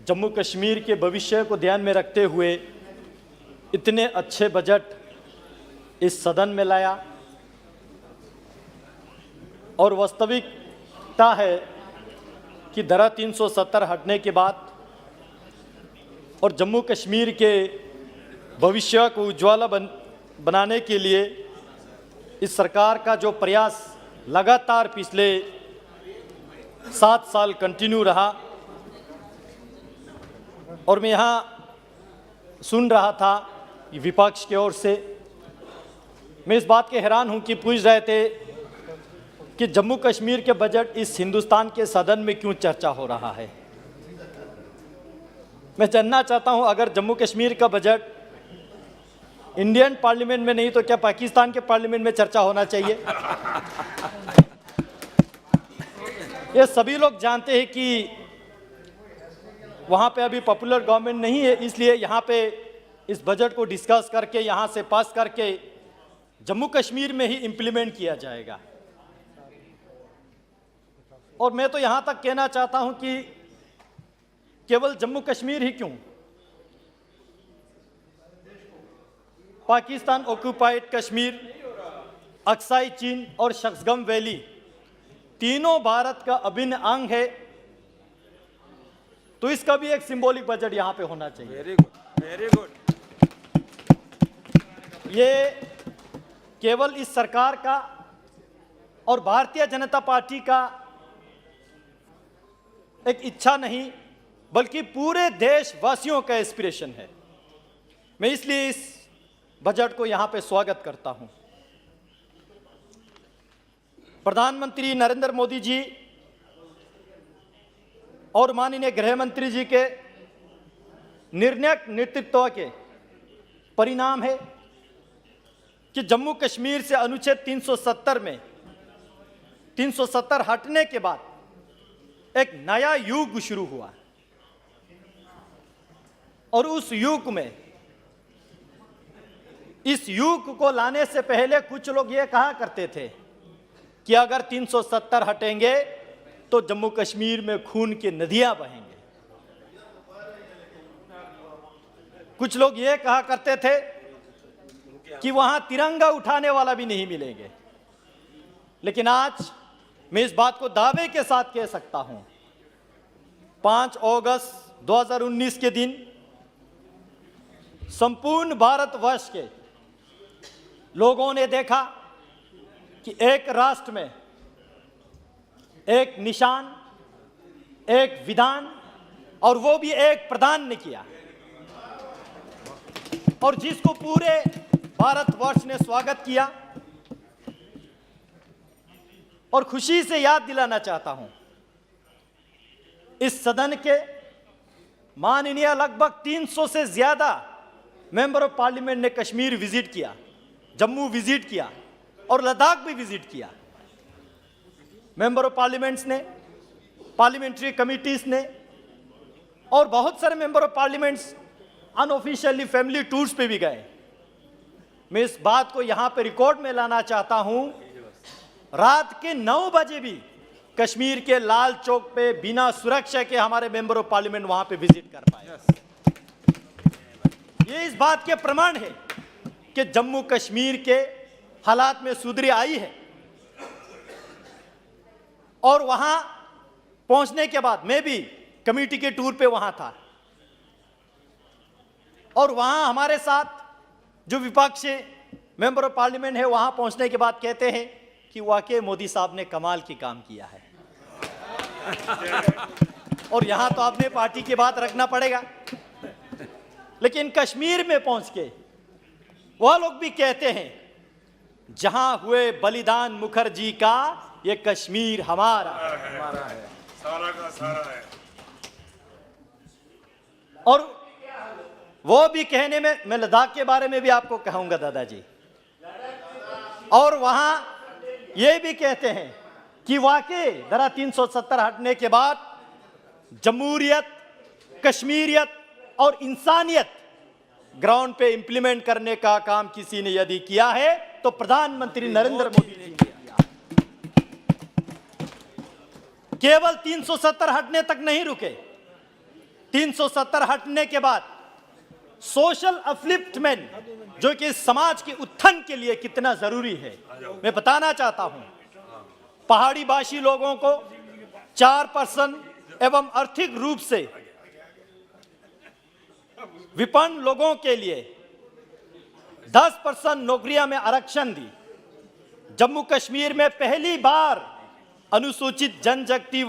जम्मू कश्मीर के भविष्य को ध्यान में रखते हुए इतने अच्छे बजट इस सदन में लाया और वास्तविकता है कि धारा 370 हटने के बाद और जम्मू कश्मीर के भविष्य को उज्ज्वल बनाने के लिए इस सरकार का जो प्रयास लगातार पिछले 7 साल कंटिन्यू रहा और मैं यहाँ सुन रहा था विपक्ष की ओर से, मैं इस बात के हैरान हूँ कि पूछ रहे थे कि जम्मू कश्मीर के बजट इस हिंदुस्तान के सदन में क्यों चर्चा हो रहा है। मैं जानना चाहता हूँ, अगर जम्मू कश्मीर का बजट इंडियन पार्लियामेंट में नहीं तो क्या पाकिस्तान के पार्लियामेंट में चर्चा होना चाहिए? ये सभी लोग जानते हैं कि वहाँ पे अभी पॉपुलर गवर्नमेंट नहीं है, इसलिए यहाँ पे इस बजट को डिस्कस करके यहाँ से पास करके जम्मू कश्मीर में ही इम्प्लीमेंट किया जाएगा। और मैं तो यहाँ तक कहना चाहता हूँ कि केवल जम्मू कश्मीर ही क्यों, पाकिस्तान ऑक्युपाइड कश्मीर, अक्साई चीन और शक्सगम वैली तीनों भारत का अभिन्न अंग है, तो इसका भी एक सिंबॉलिक बजट यहाँ पे होना चाहिए। Very good, very good. ये केवल इस सरकार का और भारतीय जनता पार्टी का एक इच्छा नहीं, बल्कि पूरे देशवासियों का एस्पिरेशन है। मैं इसलिए इस बजट को यहाँ पे स्वागत करता हूँ। प्रधानमंत्री नरेंद्र मोदी जी और माननीय गृह मंत्री जी के निर्णायक नेतृत्व के परिणाम है कि जम्मू कश्मीर से अनुच्छेद 370 में 370 हटने के बाद एक नया युग शुरू हुआ और उस युग में इस युग को लाने से पहले कुछ लोग ये कहा करते थे कि अगर 370 हटेंगे तो जम्मू कश्मीर में खून की नदियां बहेंगे। कुछ लोग ये कहा करते थे कि वहां तिरंगा उठाने वाला भी नहीं मिलेंगे। लेकिन आज मैं इस बात को दावे के साथ कह सकता हूं, 5 अगस्त 2019 के दिन संपूर्ण भारतवर्ष के लोगों ने देखा कि एक राष्ट्र में एक निशान, एक विधान और वो भी एक प्रधान ने किया और जिसको पूरे भारतवर्ष ने स्वागत किया। और खुशी से याद दिलाना चाहता हूं, इस सदन के माननीय लगभग 300 से ज्यादा मेंबर ऑफ पार्लियामेंट ने कश्मीर विजिट किया, जम्मू विजिट किया और लद्दाख भी विजिट किया। मेंबर ऑफ पार्लियामेंट्स ने, पार्लियामेंट्री कमिटीज ने और बहुत सारे member of parliaments unofficially family tours पे भी गए। मैं इस बात को यहां पे रिकॉर्ड में लाना चाहता हूं, रात के 9 बजे भी कश्मीर के लाल चौक पे बिना सुरक्षा के हमारे मेंबर ऑफ पार्लियामेंट वहां पे विजिट कर पाए। ये इस बात के प्रमाण है कि जम्मू कश्मीर के हालात में सुधरी आई है। और वहां पहुंचने के बाद मैं भी कमेटी के टूर पे वहां था और वहां हमारे साथ जो विपक्षी मेंबर ऑफ पार्लियामेंट है वहां पहुंचने के बाद कहते हैं कि वाकई मोदी साहब ने कमाल की काम किया है। और यहां तो आपने पार्टी की बात रखना पड़ेगा, लेकिन कश्मीर में पहुंच के वह लोग भी कहते हैं जहां हुए बलिदान मुखर्जी का, ये कश्मीर हमारा है, सारा का सारा है। और वो भी कहने में, मैं लद्दाख के बारे में भी आपको कहूंगा दादाजी, और वहां ये भी कहते हैं कि वाकई धारा 370 हटने के बाद जमहूरियत, कश्मीरियत और इंसानियत ग्राउंड पे इंप्लीमेंट करने का काम किसी ने यदि किया है तो प्रधानमंत्री नरेंद्र मोदी ने किया। केवल 370 हटने तक नहीं रुके। 370 हटने के बाद सोशल अपलिफ्टमेंट जो कि समाज के उत्थान के लिए कितना जरूरी है, मैं बताना चाहता हूं। पहाड़ी भाषी लोगों को 4% एवं आर्थिक रूप से विपन्न लोगों के लिए 10% नौकरियां में आरक्षण दी। जम्मू कश्मीर में पहली बार अनुसूचित जनजाति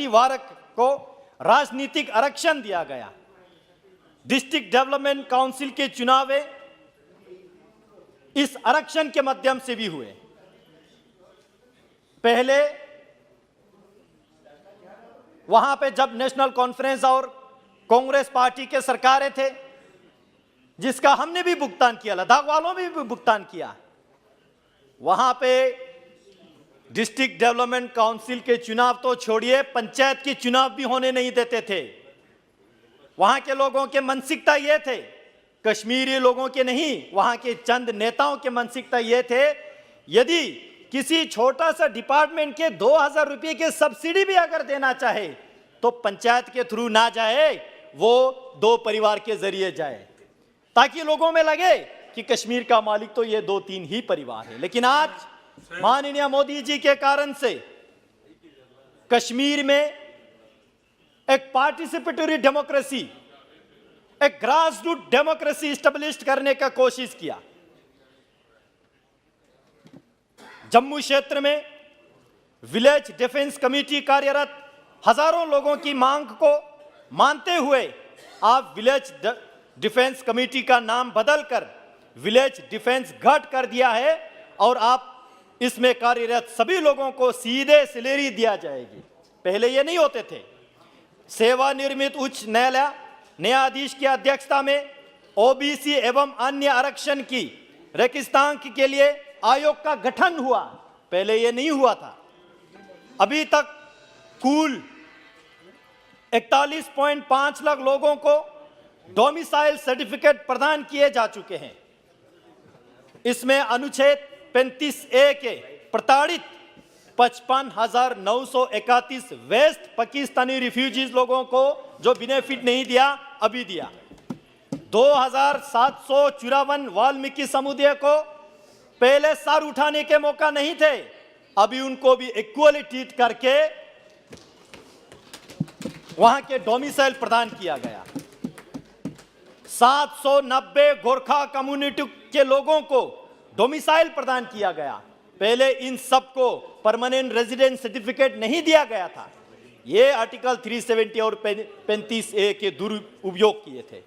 वर्ग को राजनीतिक आरक्षण दिया गया। डिस्ट्रिक्ट डेवलपमेंट काउंसिल के चुनाव इस आरक्षण के माध्यम से भी हुए। पहले वहां पे जब नेशनल कॉन्फ्रेंस और कांग्रेस पार्टी के सरकारें थे, जिसका हमने भी भुगतान किया, लद्दाख वालों ने भी भुगतान किया, वहां पे डिस्ट्रिक्ट डेवलपमेंट काउंसिल के चुनाव तो छोड़िए, पंचायत के चुनाव भी होने नहीं देते थे। वहां के लोगों के मानसिकता ये थे, कश्मीरी लोगों के नहीं, वहां के चंद नेताओं के मानसिकता ये थे, यदि किसी छोटा सा डिपार्टमेंट के 2000 रुपए के सब्सिडी भी अगर देना चाहे तो पंचायत के थ्रू ना जाए, वो 2 परिवार के जरिए जाए, ताकि लोगों में लगे कि कश्मीर का मालिक तो ये 2-3 ही परिवार है। लेकिन आज माननीय मोदी जी के कारण से कश्मीर में एक पार्टिसिपेटरी डेमोक्रेसी, एक ग्रास रूट डेमोक्रेसी स्टेब्लिश करने का कोशिश किया। जम्मू क्षेत्र में विलेज डिफेंस कमेटी कार्यरत, हजारों लोगों की मांग को मानते हुए आप विलेज डिफेंस कमेटी का नाम बदलकर विलेज डिफेंस गढ़ कर दिया है, और आप इसमें कार्यरत सभी लोगों को सीधे सैलरी दिया जाएगी। पहले ये नहीं होते थे। सेवानिवृत्त उच्च न्यायालय न्यायाधीश की अध्यक्षता में ओबीसी एवं अन्य आरक्षण की रेगिस्तान के लिए आयोग का गठन हुआ, पहले ये नहीं हुआ था। अभी तक कुल 41.5 लाख लोगों को डोमिसाइल सर्टिफिकेट प्रदान किए जा चुके हैं। इसमें अनुच्छेद 35A के प्रताड़ित 55,931 वेस्ट पाकिस्तानी रिफ्यूजीज लोगों को जो बेनिफिट नहीं दिया, अभी दिया। 2,754 वाल्मीकि समुदाय को पहले सर उठाने के मौका नहीं थे, अभी उनको भी इक्वली ट्रीट करके वहां के डोमिसाइल प्रदान किया गया। 790 गोरखा कम्युनिटी के लोगों को डोमिसाइल प्रदान किया गया। पहले इन सबको परमानेंट रेजिडेंट सर्टिफिकेट नहीं दिया गया था। ये आर्टिकल 370 और 35A के दुरुपयोग किए थे।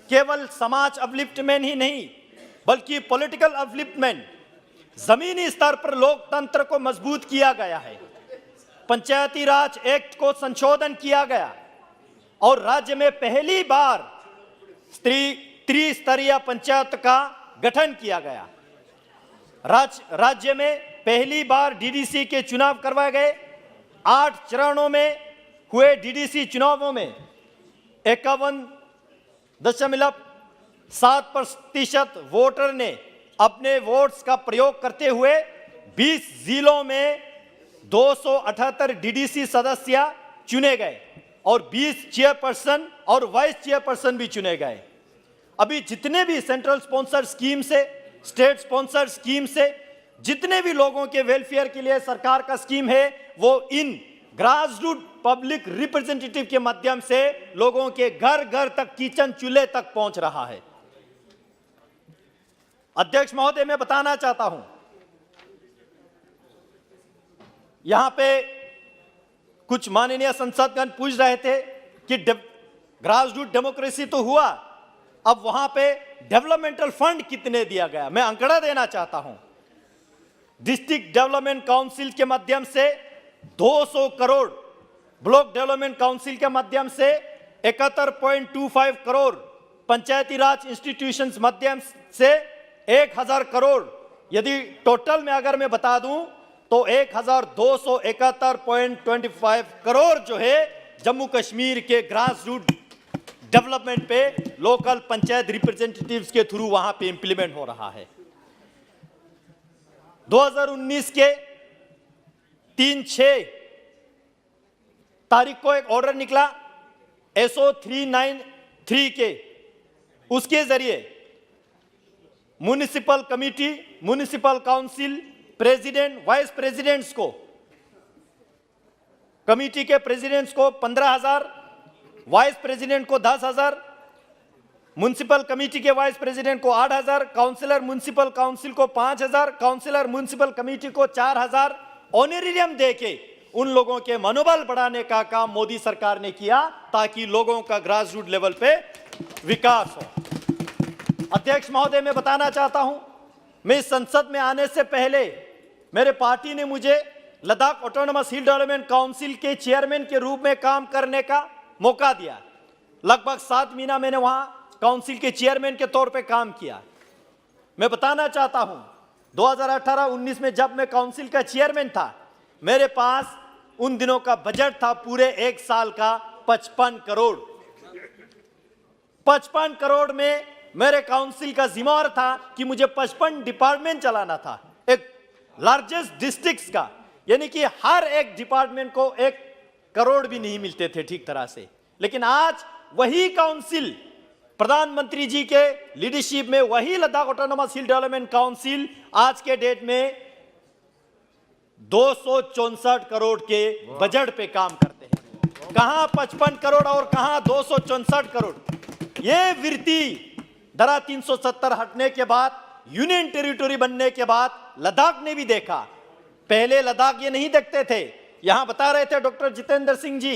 केवल समाज अपलिफ्टमेंट ही नहीं, बल्कि पॉलिटिकल अपलिफ्टमेंट, जमीनी स्तर पर लोकतंत्र को मजबूत किया गया है। पंचायती राज एक्ट को संशोधन किया गया और राज्य में पहली बार त्रिस्तरीय पंचायत का गठन किया गया। राज्य में पहली बार डीडीसी के चुनाव करवाए गए। 8 चरणों में हुए डीडीसी चुनावों में 51.7% वोटर ने अपने वोट्स का प्रयोग करते हुए 20 जिलों में 278 डीडीसी सदस्य चुने गए और 20 चेयरपर्सन और वाइस चेयरपर्सन भी चुने गए। अभी जितने भी सेंट्रल स्पॉन्सर स्कीम से, स्टेट स्पॉन्सर स्कीम से, जितने भी लोगों के वेलफेयर के लिए सरकार का स्कीम है, वो इन ग्रास रूट पब्लिक रिप्रेजेंटेटिव के माध्यम से लोगों के घर घर तक, किचन चूल्हे तक पहुंच रहा है। अध्यक्ष महोदय, मैं बताना चाहता हूं, यहां पे कुछ माननीय संसदगण पूछ रहे थे कि ग्रास रूट डेमोक्रेसी तो हुआ, अब वहां पे डेवलपमेंटल फंड कितने दिया गया। मैं आंकड़ा देना चाहता हूं। डिस्ट्रिक्ट डेवलपमेंट काउंसिल के माध्यम से 200 करोड़, ब्लॉक डेवलपमेंट काउंसिल के माध्यम से 71.25 करोड़, पंचायती राज इंस्टीट्यूशंस माध्यम से 1000 करोड़, यदि टोटल में अगर मैं बता दूं तो 1271.25 करोड़ जो है जम्मू कश्मीर के ग्रास रूट डेवलपमेंट पे लोकल पंचायत रिप्रेजेंटेटिव्स के थ्रू वहां पे इंप्लीमेंट हो रहा है। 2019 के 3-6 तारीख को एक ऑर्डर निकला SO 393 के, उसके जरिए municipal committee, municipal council, president, vice presidents को, कमिटी के प्रेसिडेंट्स को 15,000, वाइस प्रेसिडेंट को 10,000, म्युनिसिपल कमिटी के वाइस प्रेसिडेंट को 8,000, काउंसिलर म्युनिसिपल काउंसिल को 5,000, काउंसिलर म्युनिसिपल कमिटी को 4,000 ऑनरेरियम देके उन लोगों के मनोबल बढ़ाने का काम मोदी सरकार ने किया ताकि लोगों का ग्रास रूट लेवल पे विकास हो। अध्यक्ष महोदय, मैं बताना चाहता हूं, मैं इस संसद में आने से पहले मेरे पार्टी ने मुझे लद्दाख ऑटोनोमस हिल डेवलपमेंट काउंसिल के चेयरमैन के रूप में काम करने का मौका दिया। लगभग 7 महीना मैंने वहां काउंसिल के चेयरमैन के तौर पे काम किया। मैं बताना चाहता हूं, 2018-19 में जब मैं काउंसिल का चेयरमैन था, मेरे पास उन दिनों का बजट था पूरे 1 साल का 55 करोड़। 55 करोड़ में मेरे काउंसिल का जिम्मेवार था कि मुझे 55 डिपार्टमेंट चलाना था, एक लार्जेस्ट डिस्ट्रिक्ट्स का, यानी कि हर एक डिपार्टमेंट को 1 करोड़ भी नहीं मिलते थे ठीक तरह से। लेकिन आज वही काउंसिल, प्रधानमंत्री जी के लीडरशिप में वही लद्दाख ऑटोनोमस हिल डेवलपमेंट काउंसिल आज के डेट में 264 करोड़ के बजट पे काम करते हैं। कहां 55 करोड़ और कहां 264 करोड़। ये वृत्ति धारा 370 हटने के बाद, यूनियन टेरिटरी बनने के बाद लद्दाख ने भी देखा। पहले लद्दाख ये नहीं देखते थे। यहां बता रहे थे डॉक्टर जितेंद्र सिंह जी,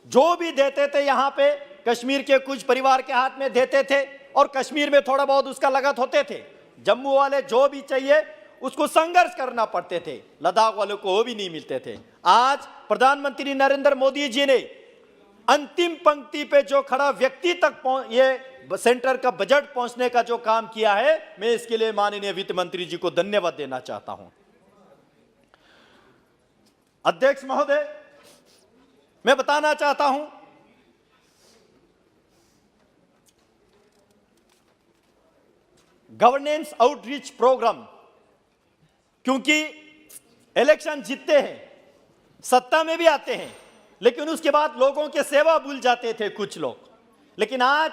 जो भी देते थे यहां पे कश्मीर के कुछ परिवार के हाथ में देते थे और कश्मीर में थोड़ा बहुत उसका लागत होते थे। जम्मू वाले जो भी चाहिए उसको संघर्ष करना पड़ते थे, लद्दाख वालों को वो भी नहीं मिलते थे। आज प्रधानमंत्री नरेंद्र मोदी जी ने अंतिम पंक्ति पे जो खड़ा व्यक्ति तक ये सेंटर का बजट पहुंचने का जो काम किया है, मैं इसके लिए माननीय वित्त मंत्री जी को धन्यवाद देना चाहता हूं। अध्यक्ष महोदय, मैं बताना चाहता हूं, गवर्नेंस आउटरीच प्रोग्राम, क्योंकि इलेक्शन जीतते हैं, सत्ता में भी आते हैं, लेकिन उसके बाद लोगों के सेवा भूल जाते थे कुछ लोग। लेकिन आज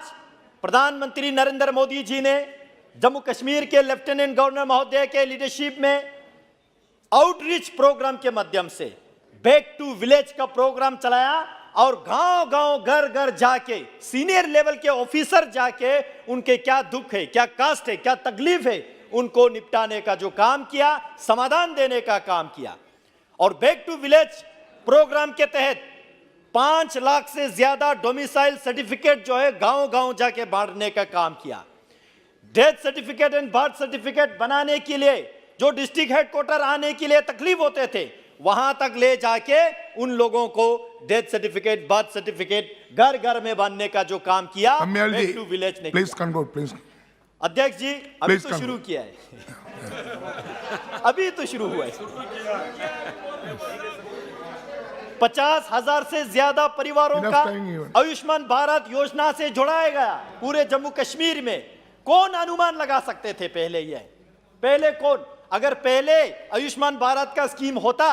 प्रधानमंत्री नरेंद्र मोदी जी ने जम्मू कश्मीर के लेफ्टिनेंट गवर्नर महोदय के लीडरशिप में आउटरीच प्रोग्राम के माध्यम से बैक टू विलेज का प्रोग्राम चलाया और गांव गांव घर घर जाके सीनियर लेवल के ऑफिसर जाके उनके क्या दुख है, क्या कष्ट है, क्या तकलीफ है, उनको निपटाने का जो काम किया, समाधान देने का काम किया। और बैक टू विलेज प्रोग्राम के तहत 5 लाख से ज्यादा डोमिसाइल सर्टिफिकेट जो है गांव गांव जाके बांटने का काम किया। Death certificate and birth certificate बनाने के लिए जो डिस्ट्रिक्ट हेडक्वार्टर आने के लिए तकलीफ होते थे, वहां तक ले जाके उन लोगों को डेथ सर्टिफिकेट, बर्थ सर्टिफिकेट घर घर में बांधने का जो काम किया बैक टू विलेज ने किया। अध्यक्ष जी, अभी तो शुरू किया है अभी तो शुरू हुआ है। 50,000 से ज्यादा परिवारों का आयुष्मान भारत योजना से जोड़ाया गया पूरे जम्मू कश्मीर में। कौन अनुमान लगा सकते थे पहले कौन? अगर पहले आयुष्मान भारत का स्कीम होता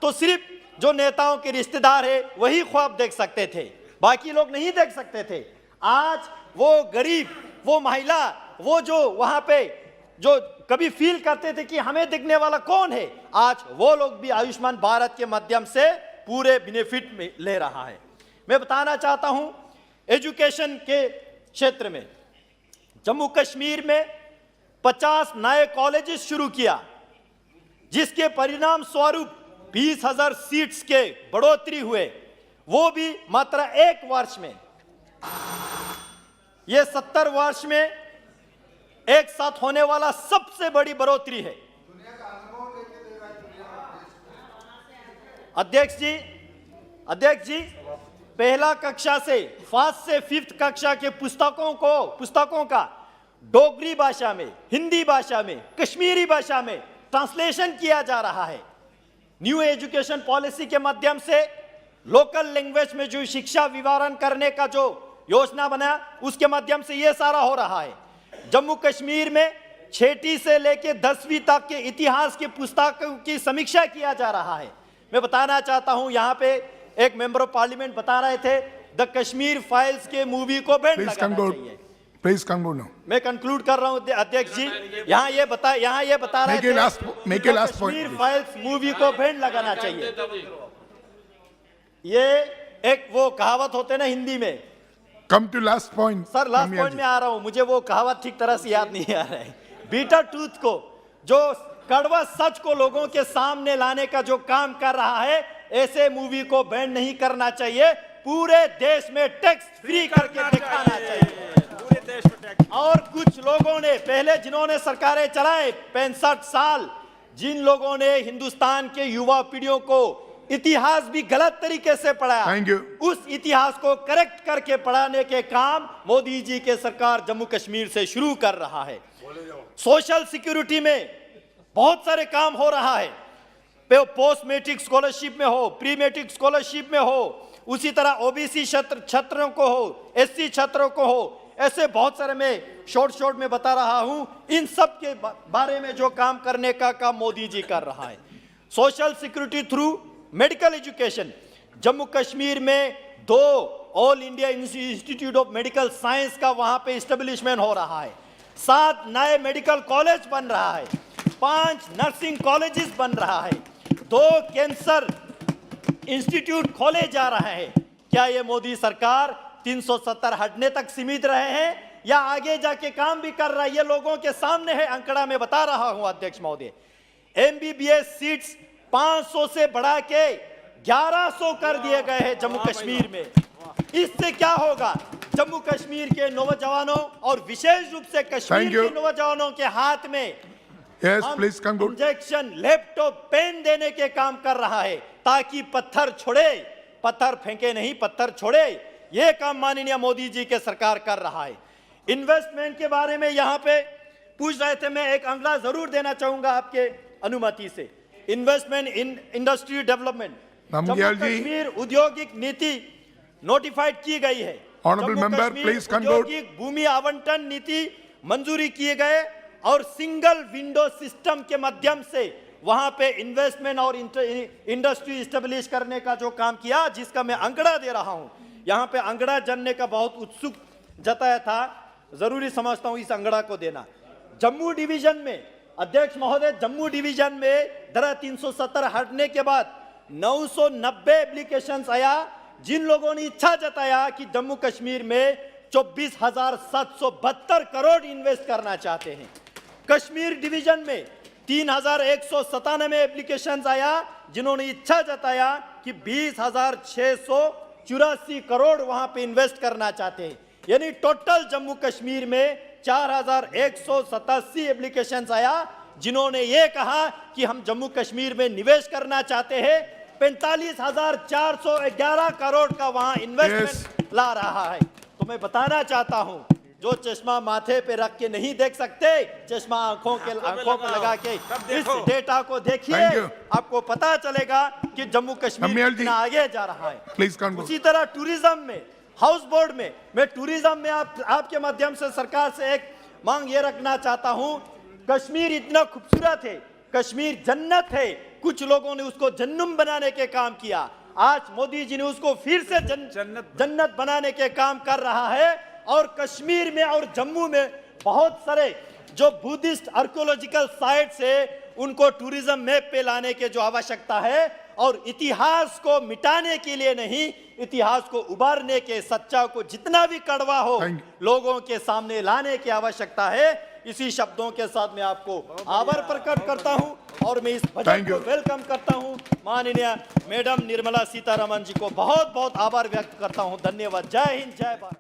तो सिर्फ जो नेताओं के रिश्तेदार है वही ख्वाब देख सकते थे, बाकी लोग नहीं देख सकते थे। आज वो गरीब, वो महिला, वो जो वहां पे जो कभी फील करते थे कि हमें दिखने वाला कौन है, आज वो लोग भी आयुष्मान भारत के माध्यम से पूरे बेनिफिट में ले रहा है। मैं बताना चाहता हूं, एजुकेशन के क्षेत्र में जम्मू कश्मीर में 50 नए कॉलेजेस शुरू किया, जिसके परिणाम स्वरूप 20,000 सीट्स के बढ़ोतरी हुए, वो भी मात्र 1 वर्ष में। यह 70 वर्ष में एक साथ होने वाला सबसे बड़ी बढ़ोतरी है। अध्यक्ष जी, पहला कक्षा से 1st से 5th कक्षा के पुस्तकों का डोगरी भाषा में, हिंदी भाषा में, कश्मीरी भाषा में ट्रांसलेशन किया जा रहा है। न्यू एजुकेशन पॉलिसी के माध्यम से लोकल लैंग्वेज में जो शिक्षा विवरण करने का जो योजना बना, उसके माध्यम से यह सारा हो रहा है। जम्मू कश्मीर में 6ठी से लेकर 10वीं तक के इतिहास की पुस्तकों की समीक्षा किया जा रहा है। मैं बताना चाहता हूं, यहाँ पे एक मेंबर ऑफ पार्लियामेंट बता रहे थे द कश्मीर फाइल्स के मूवी को बैन Please लगाना conclude. चाहिए। Please conclude now. मैं कंक्लूड कर रहा हूं अध्यक्ष जी। यहाँ ये बता रहे Make a थे make a last point, Kashmir please. Files movie को बैन लगाना चाहिए। ये एक वो कहावत होते ना हिंदी में। Come to last point. Sir last Nambiar point ji. में आ रहा हूं, मुझे वो कहावत ठीक तरह से याद नहीं आ रहा है। बीटर ट्रूथ को, जो कड़वा सच को लोगों के सामने लाने का जो काम कर रहा है, ऐसे मूवी को बैन नहीं करना चाहिए। पूरे देश में टैक्स फ्री करके दिखाना चाहिए। पूरे देश में टैक्स। और कुछ लोगों ने पहले जिन्होंने सरकारें चलाए 65 साल, जिन लोगों ने हिंदुस्तान के युवा पीढ़ियों को इतिहास भी गलत तरीके से पढ़ाया, Thank you. उस इतिहास को करेक्ट करके पढ़ाने के काम मोदी जी के सरकार जम्मू कश्मीर से शुरू कर रहा है। सोशल सिक्योरिटी में बहुत सारे काम हो रहा है, पोस्ट मैट्रिक स्कॉलरशिप में हो, प्री मैट्रिक स्कॉलरशिप में हो, उसी तरह ओबीसी छात्रों को हो, एससी छात्रों को हो, ऐसे बहुत सारे मैं शॉर्ट में बता रहा हूं। इन सब के बारे में जो काम करने का काम मोदी जी कर रहा है। Social security through medical education, Jammu Kashmir में 2 all India institute of medical science का वहां पे इस्टेब्लिशमेंट हो रहा है। 7 नए मेडिकल कॉलेज बन रहा है, 5 नर्सिंग कॉलेजेस बन रहा है, 2 कैंसर इंस्टीट्यूट खोले जा रहे हैं। क्या ये मोदी सरकार 370 हटने तक सीमित रहे हैं या आगे जाके काम भी कर रहा है? ये लोगों के सामने है, अंकड़ा में बता रहा हूं अध्यक्ष महोदय। एमबीबीएस सीट्स 500 से बढ़ा के 1100 कर दिए गए हैं जम्मू कश्मीर में। इससे क्या होगा? जम्मू कश्मीर के नौजवानों और विशेष रूप से कश्मीर Thank you. के नौजवानों के हाथ में Yes, please conclude. Injection, laptop, pen देने के काम कर रहा है, ताकि पत्थर छोड़े, पत्थर फेंके नहीं, पत्थर छोड़े। यह काम माननीय मोदी जी के सरकार कर रहा है। इन्वेस्टमेंट के बारे में यहाँ पे पूछ रहे थे, मैं एक आंकड़ा जरूर देना चाहूंगा आपके अनुमति से। Investment in industry development, Namgyal Jammu ji. Kashmir औद्योगिक नीति नोटिफाइड की गई है। Honorable Jammu member, Kashmir please conclude. औद्योगिक भूमि आवंटन नीति मंजूरी किए गए और सिंगल विंडो सिस्टम के माध्यम से वहां पे इन्वेस्टमेंट और इंडस्ट्री स्टेब्लिश करने का जो काम किया, जिसका मैं आंकड़ा दे रहा हूं। यहां पे आंकड़ा जानने का बहुत उत्सुक जताया था, जरूरी समझता हूं इस आंकड़ा को देना। जम्मू डिवीजन में अध्यक्ष महोदय, जम्मू डिवीजन में धारा 370 हटने के बाद 990 एप्लीकेशंस आया, जिन लोगों ने इच्छा जताया कि जम्मू कश्मीर में 24,772 करोड़ इन्वेस्ट करना चाहते हैं। कश्मीर डिवीजन में 3,197 एप्लीकेशंस आया, जिन्होंने इच्छा जताया कि 20,684 करोड़ वहां पे इन्वेस्ट करना चाहते हैं। यानी टोटल जम्मू कश्मीर में 4,187 एप्लीकेशंस आया, जिन्होंने ये कहा कि हम जम्मू कश्मीर में निवेश करना चाहते हैं। 45,411 करोड़ का वहां इन्वेस्टमेंट ला रहा है। तो मैं बताना चाहता हूं, जो चश्मा माथे पे रख के नहीं देख सकते, चश्मा आंखों पे लगा के इस डेटा को देखिए, Thank you. आपको पता चलेगा कि जम्मू कश्मीर नामग्याल जी। कितना आगे जा रहा है। Please conclude. उसी तरह टूरिज्म में, हाउस बोर्ड में, मैं टूरिज्म में आपके माध्यम से सरकार से एक मांग ये रखना चाहता हूं। कश्मीर इतना खूबसूरत है, कश्मीर जन्नत है, कुछ लोगों ने उसको जन्नम बनाने के काम किया। आज मोदी जी ने उसको फिर से जन्नत बनाने के काम कर रहा है। और कश्मीर में और जम्मू में बहुत सारे जो बुद्धिस्ट आर्कियोलॉजिकल साइट्स है, उनको टूरिज्म मैप पे लाने की जो आवश्यकता है, और इतिहास को मिटाने के लिए नहीं, इतिहास को उबारने के, सच्चा को जितना भी कड़वा हो लोगों के सामने लाने की आवश्यकता है। इसी शब्दों के साथ मैं आपको आभार प्रकट करता हूं और मैं इस बजट को वेलकम करता हूं। माननीय मैडम निर्मला सीतारमण जी को बहुत बहुत आभार व्यक्त करता हूं। धन्यवाद। जय हिंद, जय भारत।